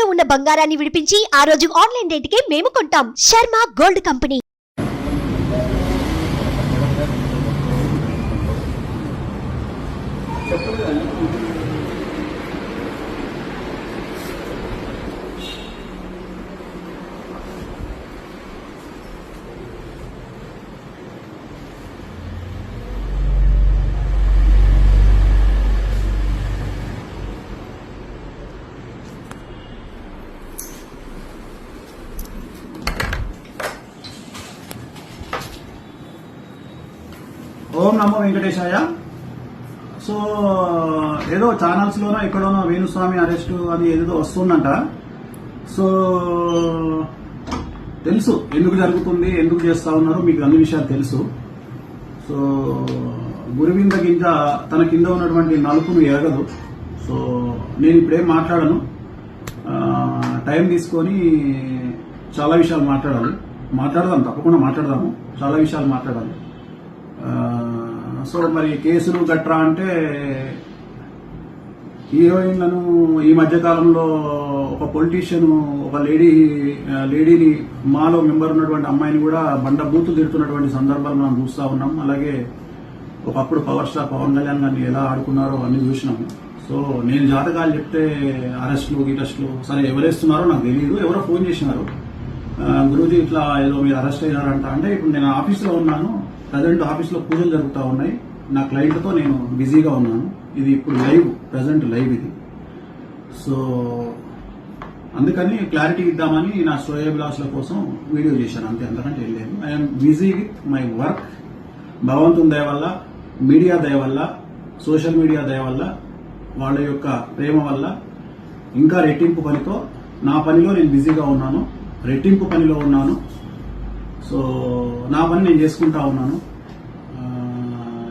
తాకట్టులో ఉన్న బంగారాన్ని విడిపించి ఆ రోజు ఆన్లైన్ రేటుకే మేము కొంటాం. Sharma gold company. ఓం నమో వెంకటేశాయ. సో ఏదో ఛానల్స్ లోనో ఎక్కడోనో వేణుస్వామి అరెస్టు అని ఏదో వస్తుందంట. సో తెలుసు ఎందుకు జరుగుతుంది, ఎందుకు చేస్తా ఉన్నారు, మీకు అన్ని విషయాలు తెలుసు. సో గురువింద గింజ తన కింద ఉన్నటువంటి నలుపును ఎరగదు. సో నేను ఇప్పుడేం మాట్లాడను, టైం తీసుకొని చాలా విషయాలు మాట్లాడదాం, తప్పకుండా మాట్లాడదాము, చాలా విషయాలు మాట్లాడాలి. సో మరి కేసులు గట్రా అంటే హీరోయిన్లను ఈ మధ్యకాలంలో ఒక పొలిటీషియన్ ఒక లేడీని మాలో మెంబర్ ఉన్నటువంటి అమ్మాయిని కూడా బండ బూతులు తిడుతున్నటువంటి సందర్భాలు మనం చూస్తూ ఉన్నాం. అలాగే ఒకప్పుడు పవర్ స్టార్ పవన్ కళ్యాణ్ గారిని ఎలా ఆడుకున్నారో అన్ని చూసినాము. సో నేను జాతకాలు చెప్తే అరెస్టులు సరే ఎవరేస్తున్నారో నాకు తెలియదు. ఎవరో ఫోన్ చేసినారు, గురూజీ ఇట్లా ఏదో మీరు అరెస్ట్ అయినారంట. అంటే ఇప్పుడు నేను ఆఫీస్లో ఉన్నాను, ప్రజెంట్ ఆఫీస్లో పూజలు జరుగుతూ ఉన్నాయి, నా క్లయింట్తో నేను బిజీగా ఉన్నాను. ఇది ఇప్పుడు ప్రజెంట్ లైవ్ ఇది. సో అందుకని క్లారిటీ ఇద్దామని నా శ్రేయోభిలాషుల కోసం వీడియో చేశాను, అంతే, అంతకంటే ఏం లేదు. I'm busy with my work. భగవంతుని దయ వల్ల, మీడియా దయ వల్ల, సోషల్ మీడియా దయ వల్ల, వాళ్ళ యొక్క ప్రేమ వల్ల ఇంకా రెట్టింపు పనితో నా పనిలో నేను బిజీగా ఉన్నాను, రెట్టింపు పనిలో ఉన్నాను. సో నా పని నేను చేసుకుంటా ఉన్నాను.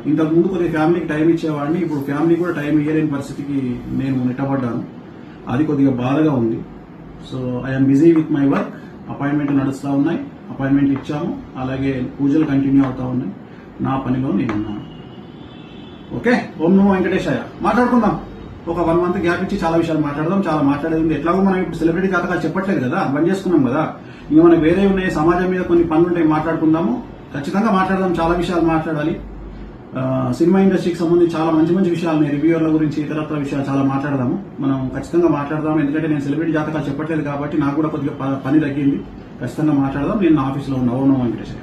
ఇంతకుముందు కొద్దిగా ఫ్యామిలీకి టైం ఇచ్చేవాడిని, ఇప్పుడు ఫ్యామిలీ కూడా టైం ఇయ్యలేని పరిస్థితికి నేను నెట్టబడ్డాను. అది కొద్దిగా బాధగా ఉంది. So I'm busy with my work. Appointment నడుస్తూ ఉన్నాయి, అపాయింట్మెంట్ ఇచ్చాము, అలాగే పూజలు కంటిన్యూ అవుతా ఉన్నాయి. నా పనిలో నేను ఉన్నాను. ఓకే, ఓం నమో వెంకటేశాయ. మాట్లాడుకుందాం, ఒక 1 month గ్యాప్ ఇచ్చి చాలా విషయాలు మాట్లాడదాం. చాలా మాట్లాడేది ఎట్లాగో మనం ఇప్పుడు సెలబ్రిటీ జాతకాలు చెప్పట్లేదు కదా, బంద్ చేసుకున్నాం కదా. ఇంకా మనకు వేరే ఉన్నాయి, సమాజం మీద కొన్ని పనులు ఉంటాయి, మాట్లాడుకుందాము, ఖచ్చితంగా మాట్లాడదాం. చాలా విషయాలు మాట్లాడాలి. సినిమా ఇండస్ట్రీకి సంబంధించి చాలా మంచి మంచి విషయాలు, రివ్యూల గురించి, ఇతరత్ర విషయాలు చాలా మాట్లాడదాము. మనం ఖచ్చితంగా మాట్లాడదాం. ఎందుకంటే నేను సెలబ్రిటీ జాతకాలు చెప్పట్లేదు కాబట్టి నాకు కూడా కొద్దిగా పని తగ్గింది. ఖచ్చితంగా మాట్లాడదాం. నేను నా ఆఫీస్లో ఉన్న ఓం నమో వెంకటేశ్వర.